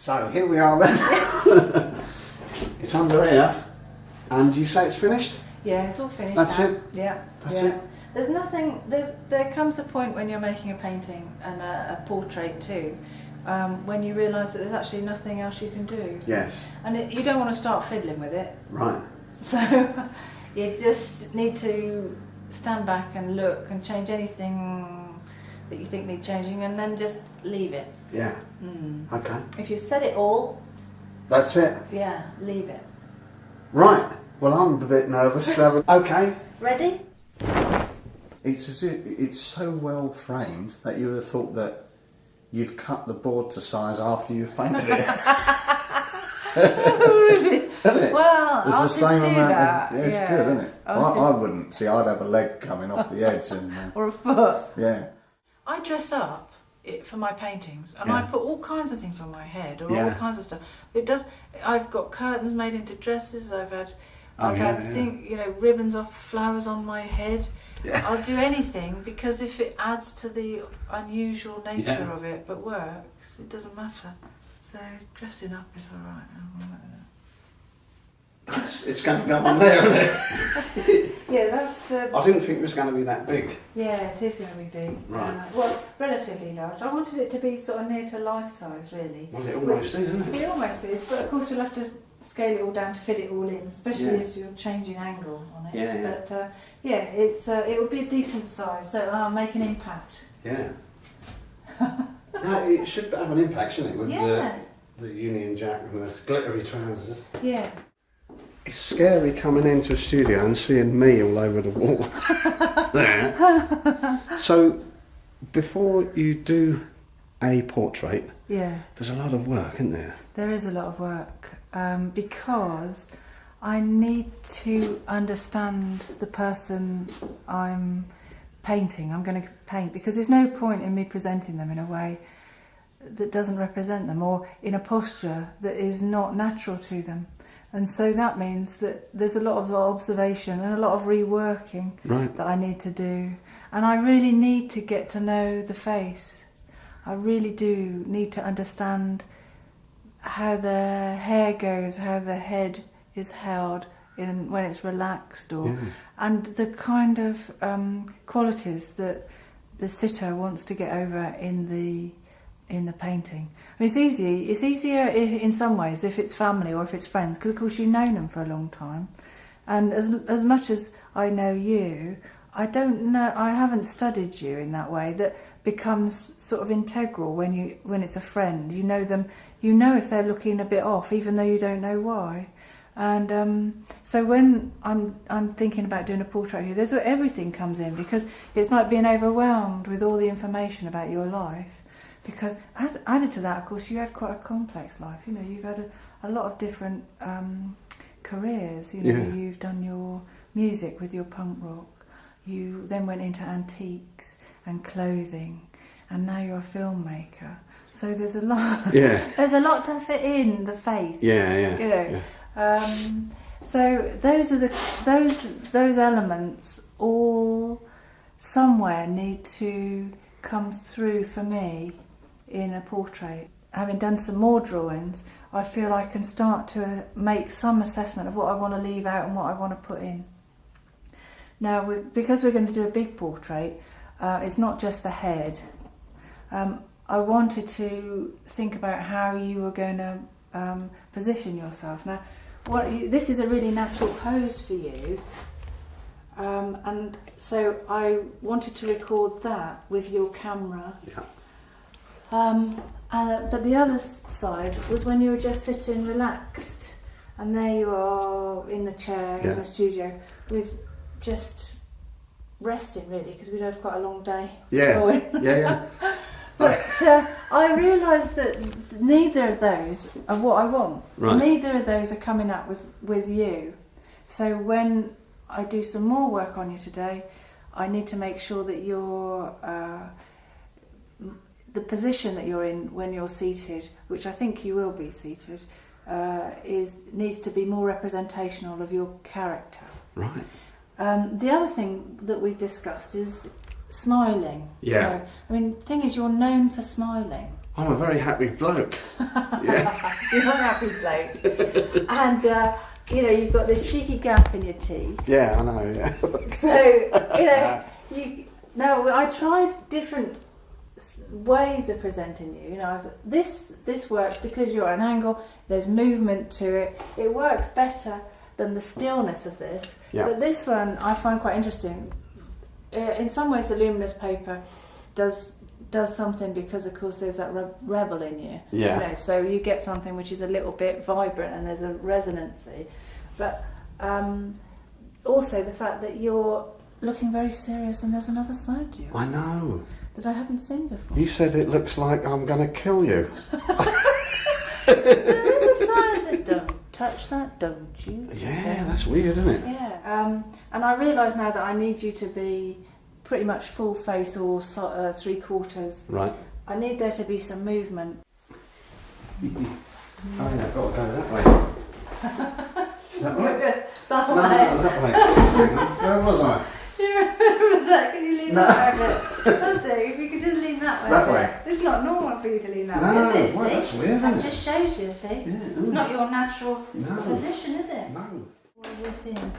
So here we are then. It's under here, and you say it's finished? Yeah, it's all finished. That's it? Yeah. That's it? There's nothing, there comes a point when you're making a painting and a portrait too, when you realise that there's actually nothing else you can do. Yes. And you don't want to start fiddling with it. Right. So you just need to stand back and look and change anything that you think needs changing, and then just leave it. Yeah. Okay. If you've said it all, that's it. yeah, leave it. Right. Well, I'm a bit nervous. Okay. Ready? It's as if it's so well framed that you would have thought that you've cut the board to size after you've painted it. Oh, really? Isn't it? Well, it's I'll the same just do amount. that. Yeah, it's good, isn't it? I wouldn't. See, I'd have a leg coming off the edge and or a foot. Yeah. I dress up for my paintings, and I put all kinds of things on my head, or all kinds of stuff. It does. I've got curtains made into dresses. I've had ribbons off flowers on my head. Yeah. I'll do anything, because if it adds to the unusual nature of it but works, it doesn't matter. So dressing up is alright. It's going to go on there, isn't it? Yeah, that's the... I didn't think it was going to be that big. Yeah, it is going to be big. Right. Well, relatively large. I wanted it to be sort of near to life size, really. Well, it almost is, isn't it? It almost is, but of course we'll have to scale it all down to fit it all in, especially as you're changing angle on it. Yeah, yeah. But it would be a decent size, so I'll make an impact. Yeah. No, it should have an impact, shouldn't it? With the Union Jack and the glittery trousers. Yeah. It's scary coming into a studio and seeing me all over the wall. There. So, before you do a portrait, there's a lot of work, isn't there? There is a lot of work, because I need to understand the person I'm painting. I'm going to paint, because there's no point in me presenting them in a way that doesn't represent them, or in a posture that is not natural to them. And so that means that there's a lot of observation and a lot of reworking that I need to do. And I really need to get to know the face. I really do need to understand how the hair goes, how the head is held when it's relaxed, and the kind of qualities that the sitter wants to get over in the painting. I mean, it's easier in some ways if it's family or if it's friends, because of course you've known them for a long time, and as much as I know you, I haven't studied you in that way that becomes sort of integral when it's a friend. You know them, you know if they're looking a bit off, even though you don't know why. And so when I'm thinking about doing a portrait of you, there's where everything comes in, because it's like being overwhelmed with all the information about your life. Because added to that, of course, you had quite a complex life. You know, you've had a lot of different careers. You know, you've done your music with your punk rock. You then went into antiques and clothing, and now you're a filmmaker. So there's a lot. There's a lot to fit in the face. You know. So those are those elements all somewhere need to come through for me in a portrait. Having done some more drawings, I feel I can start to make some assessment of what I want to leave out and what I want to put in. Now, because we're going to do a big portrait, it's not just the head. I wanted to think about how you were going to position yourself. Now, this is a really natural pose for you, and so I wanted to record that with your camera. But the other side was when you were just sitting relaxed, and there you are in the chair in the studio with just resting, really, because we'd had quite a long day. But I realised that neither of those are what I want. Neither of those are coming up with you. So when I do some more work on you today, I need to make sure that you're the position that you're in when you're seated, which I think you will be seated, needs to be more representational of your character. The other thing that we've discussed is smiling. You know? I mean, the thing is, you're known for smiling. I'm a very happy bloke. Yeah. You're a happy bloke. And, you know, you've got this cheeky gap in your teeth. Yeah, I know, yeah. So, you know, I tried different ways of presenting you. You know, I was like, this works because you're at an angle, there's movement to it. It works better than the stillness of this. Yeah. But this one I find quite interesting. In some ways the luminous paper does something because of course there's that rebel in you. Yeah. You know, so you get something which is a little bit vibrant and there's a resonancy. But also the fact that you're looking very serious and there's another side to you. I know. That I haven't seen before. You said it looks like I'm going to kill you. There is a sign that said, don't touch that, don't you? Yeah, that's weird, isn't it? Yeah, and I realise now that I need you to be pretty much full face or 3/4. Right. I need there to be some movement. Oh yeah, I've got to go that way. Is that right? That No, way. that way. Where was I? Do you remember that? Can you lean that way a bit? That's it, if you could just lean that way. That way? It's not normal for you to lean that No, way, is it? well, See? that's weird, That isn't it? just shows you, see? Yeah, It's not your natural No. position, is it? No. What are we seeing?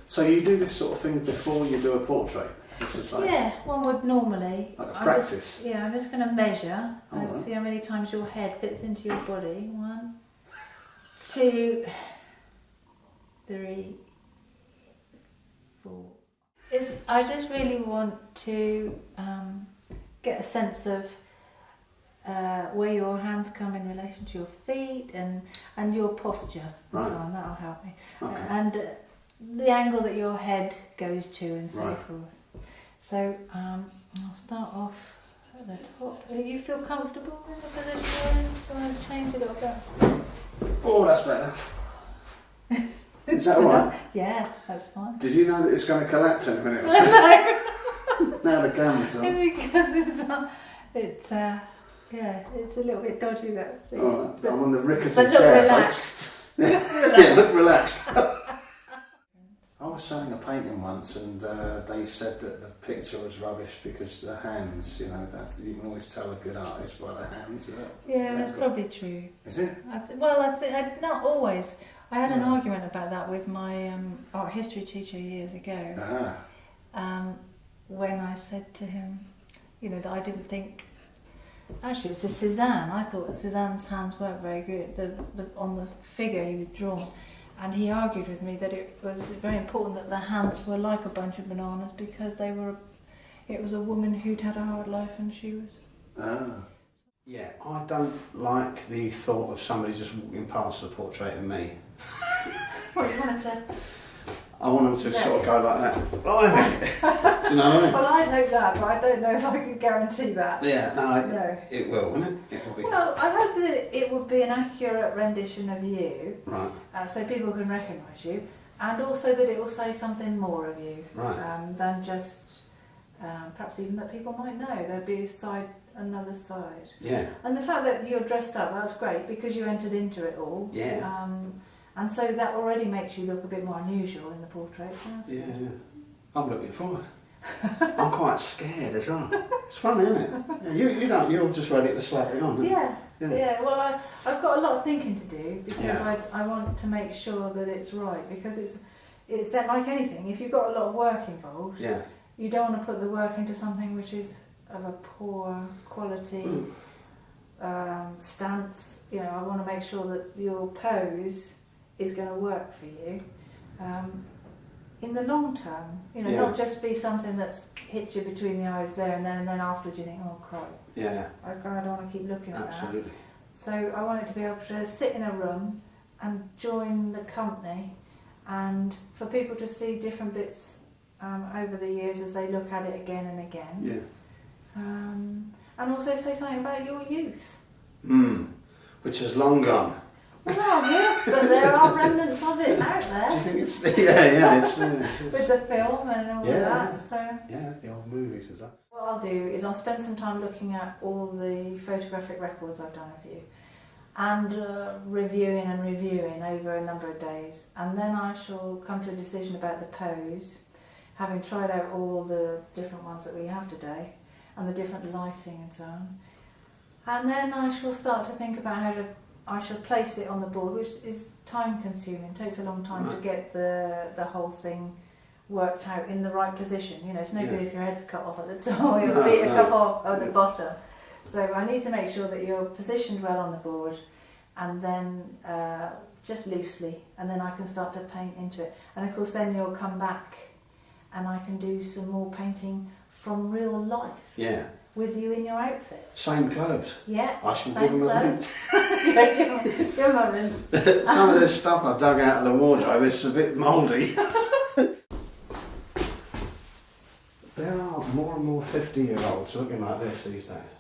So you do this sort of thing before you do a portrait? This is like... Yeah, one would normally. Like a practice? I'm just going to measure. Oh, right. See how many times your head fits into your body. 1, 2, 3, 4. I just really want to get a sense of where your hands come in relation to your feet and your posture and so on. That'll help me. Okay. And the angle that your head goes to and so Right. forth. So I'll start off at the top. Do you feel comfortable in the position? Do you want to change it a little bit? Oh, that's better. Is that alright? Yeah, that's fine. Did you know that it's going to collapse in a minute or so? Now the camera's on. It's because it's a little bit dodgy, that scene. Oh, I'm on the rickety But look chair, relaxed. folks. Yeah, look relaxed. I was selling a painting once and they said that the picture was rubbish because the hands, you know, that you can always tell a good artist by the hands. Yeah, that's probably true. Is it? Not always. I had an argument about that with my art history teacher years ago. When I said to him, you know, that I didn't think. Actually, it was a Cézanne. I thought Cézanne's hands weren't very good. On the figure he was drawn, and he argued with me that it was very important that the hands were like a bunch of bananas because it was a woman who'd had a hard life and she was. Yeah, I don't like the thought of somebody just walking past a portrait of me. What you wanted to? I want them to sort of go like that. Blimey. Do you know what I mean? Well, I'd hope that, but I don't know if I can guarantee that. Yeah, No. It will, won't it? It will be. Well, I hope that it would be an accurate rendition of you, Right. so people can recognise you, and also that it will say something more of you than just perhaps even that people might know. There'll be another side. Yeah. And the fact that you're dressed up, that's great because you entered into it all. Yeah. And so that already makes you look a bit more unusual in the portrait. Yeah. I'm looking forward. I'm quite scared as well. It's funny, isn't it? Yeah, you don't. You're just ready to slap it on. Aren't you? Yeah. Well, I've got a lot of thinking to do because Yeah. I want to make sure that it's right because it's like anything. If you've got a lot of work involved, Yeah. you don't want to put the work into something which is of a poor quality stance. You know, I want to make sure that your pose is going to work for you in the long term. You know, not just be something that hits you between the eyes there and then afterwards you think, oh crap. Yeah. I don't want to keep looking at that. Absolutely. So I want it to be able to sit in a room and join the company and for people to see different bits over the years as they look at it again and again. Yeah. And also say something about your youth. Which is long gone. Well, yes, but there are remnants of it out there. Do you think it's... Yeah, it's... With the film and all that, so... Yeah, the old movies and stuff. What I'll do is I'll spend some time looking at all the photographic records I've done of you and reviewing over a number of days, and then I shall come to a decision about the pose, having tried out all the different ones that we have today and the different lighting and so on. And then I shall start to think about I shall place it on the board, which is time consuming. It takes a long time to get the whole thing worked out in the right position. You know, it's no good if your head's cut off at the top or your feet are cut off at the bottom. So I need to make sure that you're positioned well on the board, and then just loosely, and then I can start to paint into it. And of course then you'll come back and I can do some more painting from real life. Yeah. With you in your outfit. Same clothes. Yeah. I shall give them a rinse. Give them a rinse. Some of this stuff I've dug out of the wardrobe is a bit mouldy. There are more and more 50-year-olds looking like this these days.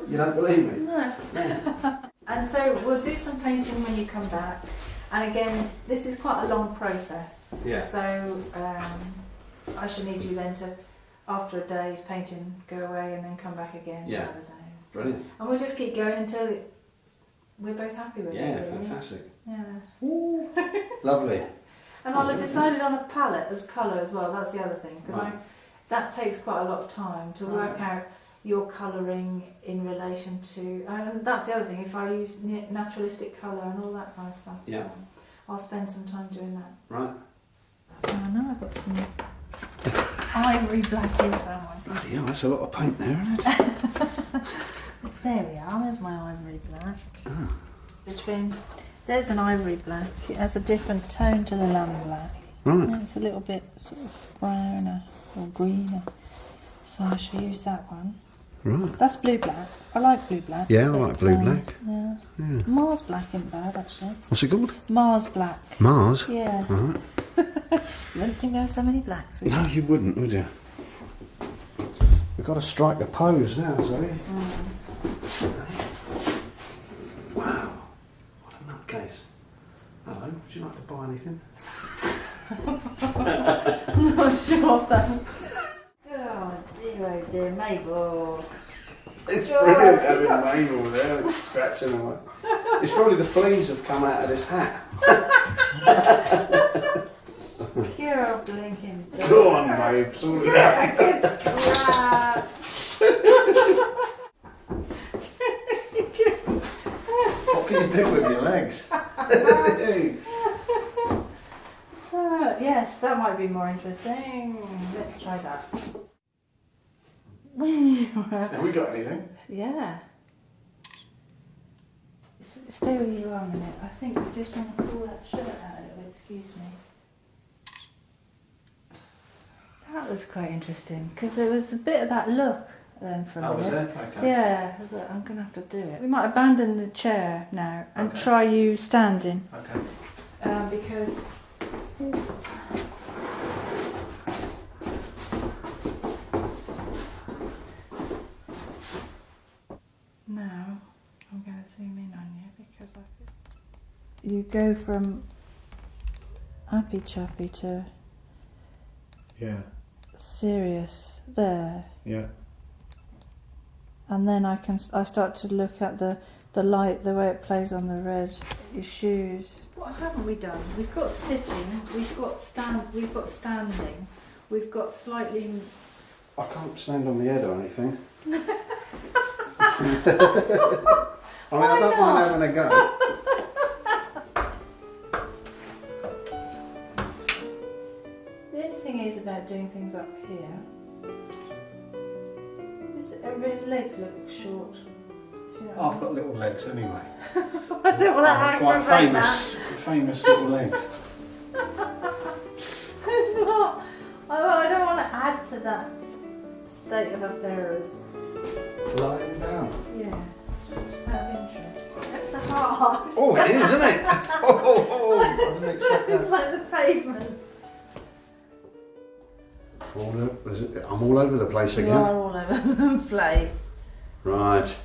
You don't believe me? No. Yeah. And so we'll do some painting when you come back. And again, this is quite a long process. Yeah. So I shall need you then to, after a day's painting, go away and then come back again. Yeah. Another day. Brilliant. And we'll just keep going until we're both happy with it. Yeah, Really. fantastic. Yeah. Lovely. And I'll have decided on a palette as colour as well. That's the other thing, because that takes quite a lot of time to work out your colouring in relation to. And that's the other thing. If I use naturalistic colour and all that kind of stuff, Yeah. so I'll spend some time doing that. Right. I know I've got some ivory black in that one. Bloody hell, that's a lot of paint there, isn't it? There we are. There's my ivory black. Ah. There's an ivory black. It has a different tone to the lamb black. Right. It's a little bit sort of browner or greener. So I shall use that one. Right. That's blue black. I like blue black. Yeah, I like blue black. Yeah. Yeah. Mars black isn't bad actually. What's it called? Mars black. Mars? Yeah. Right. You wouldn't think there were so many blacks, would you? No, you wouldn't, would you? We've got to strike a pose now, Zoe. Wow. What a nutcase. Hello, would you like to buy anything? I'm not sure of that. Oh dear, Mabel. It's brilliant having Mabel there scratching away. It's probably the fleas have come out of this hat. Pure blinking. Go on, babe, sort it out. Good scratch. What can you do with your legs? Yes, that might be more interesting. Let's try that. Have we got anything? Yeah. Stay where you are a minute. I think I just want to pull that shirt out of it. Excuse me. That was quite interesting because there was a bit of that look then for a minute. Oh, was there? Okay. Yeah, but I'm going to have to do it. We might abandon the chair now and try you standing. Okay. Because now I'm going to zoom in on you because you go from happy chappy to serious there. Yeah. And then I start to look at the light, the way it plays on the red, your shoes. What haven't we done? We've got sitting, we've got standing, we've got slightly. I can't stand on the head or anything. I mean, I don't mind having a go. The only thing is about doing things up here. Everybody's legs look short. You know I've got little legs anyway. I don't want to quite aggravate that. famous little legs. It's not. I don't want to add to that state of affairs. Flying down. Yeah, just out of interest. It's so hard. Oh, it is, isn't it? I didn't expect that. It's like the pavement. I'm all over the place You again. are all over the place. Right.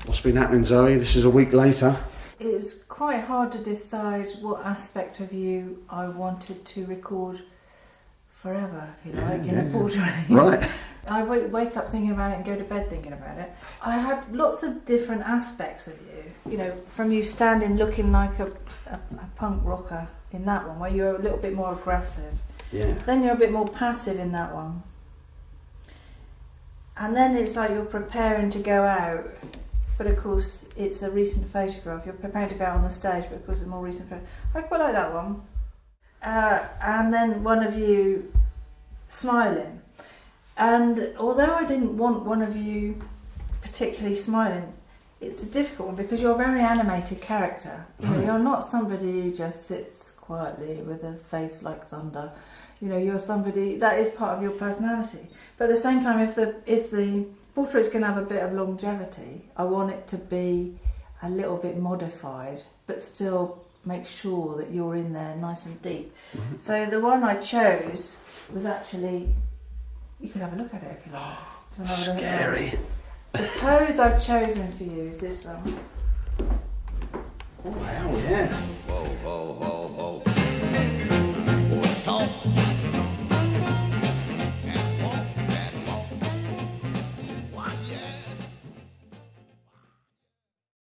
What's been happening, Zoe? This is a week later. It was quite hard to decide what aspect of you I wanted to record forever, if you like, in a portrait. Right. I wake up thinking about it and go to bed thinking about it. I had lots of different aspects of you, you know, from you standing looking like a punk rocker in that one, where you're a little bit more aggressive. Yeah. Then you're a bit more passive in that one. And then it's like you're preparing to go out, but of course it's a recent photograph. You're preparing to go out on the stage, but of course it's a more recent photograph. I quite like that one. And then one of you smiling. And although I didn't want one of you particularly smiling, it's a difficult one because you're a very animated character. You know, you're not somebody who just sits quietly with a face like thunder. You know, you're somebody that is part of your personality. But at the same time, if the portrait's going to have a bit of longevity, I want it to be a little bit modified, but still make sure that you're in there nice and deep. Mm-hmm. So the one I chose was actually, you could have a look at it if you like. Do you want to have a look at it? Scary. The pose I've chosen for you is this one. Oh, hell yeah. Whoa, whoa, whoa, whoa. Boy, talk.